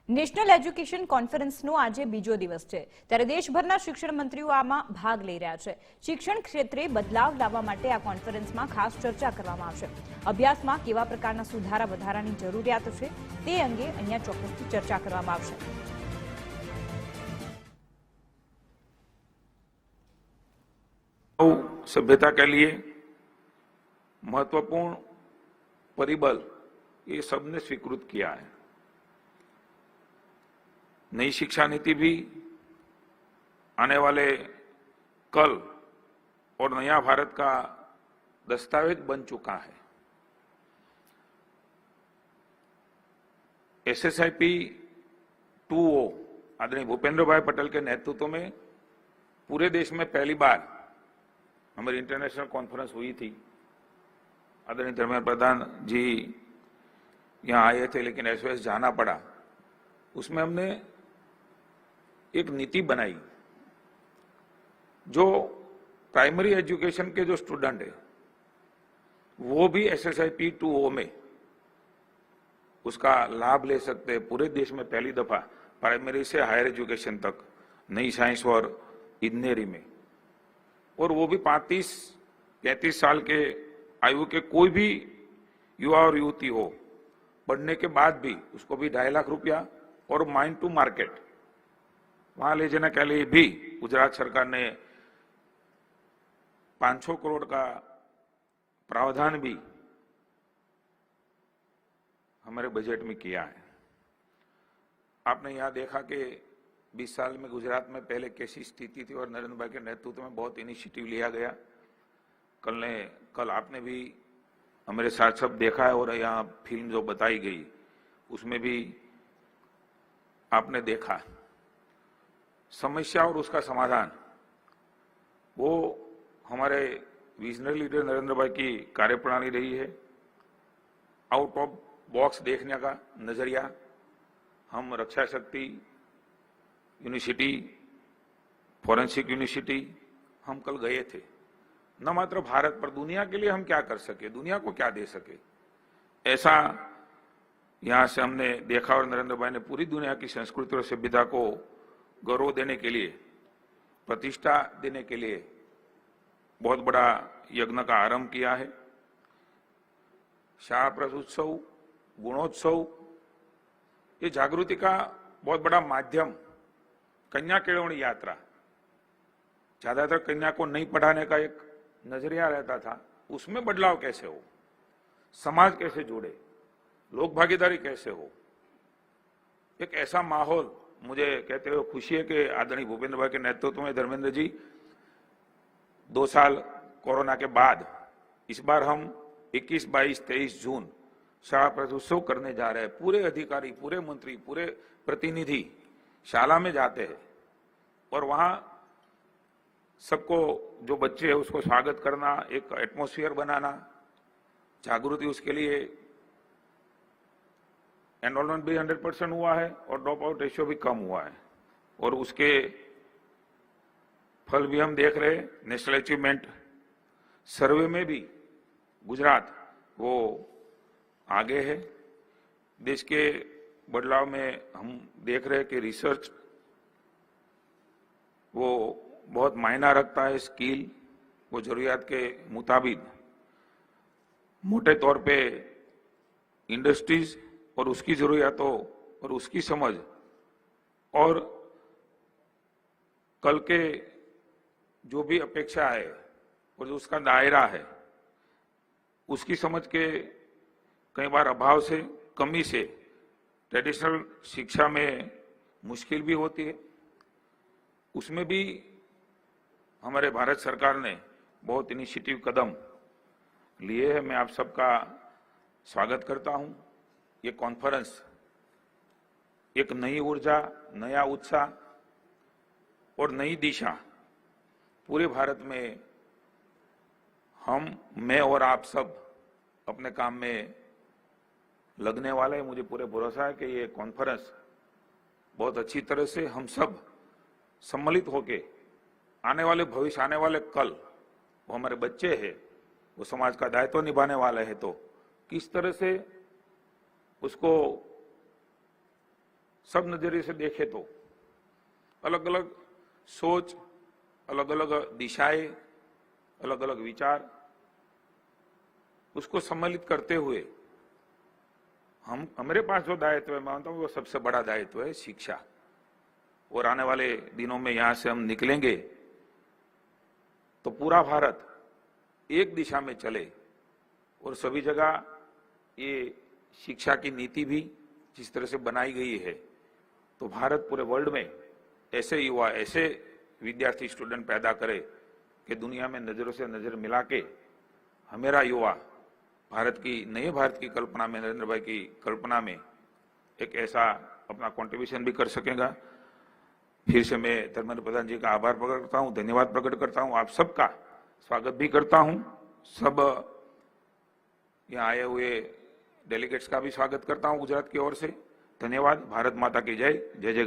National education કોન્ફરન્સનો આજે બીજો દિવસ છે ત્યારે દેશભરના શિક્ષણ મંત્રીઓ આમાં ભાગ લઈ રહ્યા છે। શિક્ષણ ક્ષેત્રે બદલાવ લાવવા માટે આ કોન્ફરન્સમાં ખાસ ચર્ચા કરવામાં આવશે। અભ્યાસમાં કેવા પ્રકારના સુધારા વધારાની જરૂરિયાત છે તે અંગે અહીંયા ચોક્કસથી ચર્ચા કરવામાં આવશે। सभ्यता के लिए महत्वपूर्ण परिबल ये सबने स्वीकृत किया है। नई शिक्षा नीति भी आने वाले कल और नया भारत का दस्तावेज बन चुका है। SSIP 2.0 आदरणीय भूपेंद्र भाई पटेल के नेतृत्व में पूरे देश में पहली बार हमारी इंटरनेशनल कॉन्फ्रेंस हुई थी। आदरणीय धर्मेंद्र प्रधान जी यहाँ आए थे, लेकिन SOS जाना पड़ा। उसमें हमने एक नीति बनाई जो प्राइमरी एजुकेशन के जो स्टूडेंट है वो भी SSIP 2.0 में उसका लाभ ले सकते हैं। पूरे देश में पहली दफा प्राइमरी से हायर एजुकेशन तक नई साइंस और इंजीनियरिंग में, और वो भी 35 साल के आयु के कोई भी युवा और युवती हो, पढ़ने के बाद भी उसको भी 2.5 लाख रुपया और माइंड टू मार्केट वहां ले जाने के लिए भी गुजरात सरकार ने 500 करोड़ का प्रावधान भी हमारे बजट में किया है। आपने यहाँ देखा कि 20 साल में गुजरात में पहले कैसी स्थिति थी और नरेंद्र भाई के नेतृत्व में बहुत इनिशिएटिव लिया गया। कल आपने भी हमारे साथ सब देखा है, और यहाँ फिल्म जो बताई गई उसमें भी आपने देखा समस्या और उसका समाधान। वो हमारे विजनरी लीडर नरेंद्र भाई की कार्यप्रणाली रही है। आउट ऑफ बॉक्स देखने का नजरिया। हम रक्षा शक्ति यूनिवर्सिटी, फॉरेंसिक यूनिवर्सिटी हम कल गए थे। न मात्र भारत पर दुनिया के लिए हम क्या कर सके, दुनिया को क्या दे सके, ऐसा यहां से हमने देखा। और नरेंद्र भाई ने पूरी दुनिया की संस्कृति और सभ्यता को गौरव देने के लिए, प्रतिष्ठा देने के लिए बहुत बड़ा यज्ञ का आरंभ किया है। शाला प्रवेशोत्सव, गुणोत्सव, ये जागृति का बहुत बड़ा माध्यम। कन्या केळवणी यात्रा, ज्यादातर कन्या को नहीं पढ़ाने का एक नजरिया रहता था, उसमें बदलाव कैसे हो, समाज कैसे जुड़े, लोक भागीदारी कैसे हो, एक ऐसा माहौल। मुझे कहते हुए खुशी है कि आदरणीय भूपेंद्र भाई के नेतृत्व में धर्मेंद्र जी 2 साल कोरोना के बाद इस बार हम 21, 22, 23 जून शाला प्रवेशोत्सव करने जा रहे हैं। पूरे अधिकारी, पूरे मंत्री, पूरे प्रतिनिधि शाला में जाते हैं और वहां सबको, जो बच्चे हैं उसको स्वागत करना, एक एटमॉस्फेयर बनाना, जागृति, उसके लिए एनरोलमेंट भी 100% हुआ है और ड्रॉप आउट रेशियो भी कम हुआ है, और उसके फल भी हम देख रहे हैं। नेशनल अचीवमेंट सर्वे में भी गुजरात वो आगे है। देश के बदलाव में हम देख रहे हैं कि रिसर्च वो बहुत मायना रखता है। स्किल वो जरूरियात के मुताबिक मोटे तौर पे इंडस्ट्रीज और उसकी जरूरियातों और उसकी समझ, और कल के जो भी अपेक्षा है और जो उसका दायरा है, उसकी समझ के कई बार अभाव से, कमी से ट्रेडिशनल शिक्षा में मुश्किल भी होती है। उसमें भी हमारे भारत सरकार ने बहुत इनिशिएटिव कदम लिए हैं। मैं आप सबका स्वागत करता हूं। ये कॉन्फ्रेंस एक नई ऊर्जा, नया उत्साह और नई दिशा पूरे भारत में मैं और आप सब अपने काम में लगने वाले हैं। मुझे पूरे भरोसा है कि ये कॉन्फ्रेंस बहुत अच्छी तरह से हम सब सम्मिलित होके आने वाले भविष्य, आने वाले कल, वो हमारे बच्चे हैं, वो समाज का दायित्व निभाने वाले हैं, तो किस तरह से उसको सब नजरिए से देखे तो अलग अलग सोच, अलग अलग दिशाएं, अलग अलग विचार, उसको सम्मिलित करते हुए हमारे पास जो दायित्व है, मानता हूं वो सबसे बड़ा दायित्व है शिक्षा। और आने वाले दिनों में यहां से हम निकलेंगे तो पूरा भारत एक दिशा में चले और सभी जगह ये शिक्षा की नीति भी जिस तरह से बनाई गई है, तो भारत पूरे वर्ल्ड में ऐसे युवा, ऐसे विद्यार्थी, स्टूडेंट पैदा करे कि दुनिया में नजरों से नजर मिला के हमारा युवा भारत की, नए भारत की कल्पना में, नरेंद्र भाई की कल्पना में एक ऐसा अपना कंट्रीब्यूशन भी कर सकेगा। फिर से मैं धर्मेंद्र प्रधान जी का आभार प्रकट करता हूं, धन्यवाद प्रकट करता हूं, आप सबका स्वागत भी करता हूं। सब यहाँ आए हुए डेलीगेट्स का भी स्वागत करता हूं गुजरात की ओर से। धन्यवाद। भारत माता की जय। जय जय।